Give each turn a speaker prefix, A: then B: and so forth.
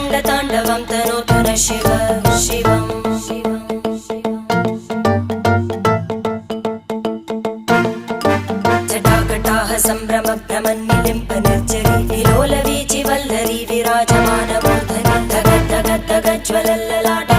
A: रङ्गताण्डवं तनोतु न शिव शिवम् जटाकटाः सम्भ्रमभ्रमन्निलिम्प निर्जरी विलोलवीचि वल्लरी विराजमानमूर्धनि धगद्धगद्धगज्ज्वलल्ललाट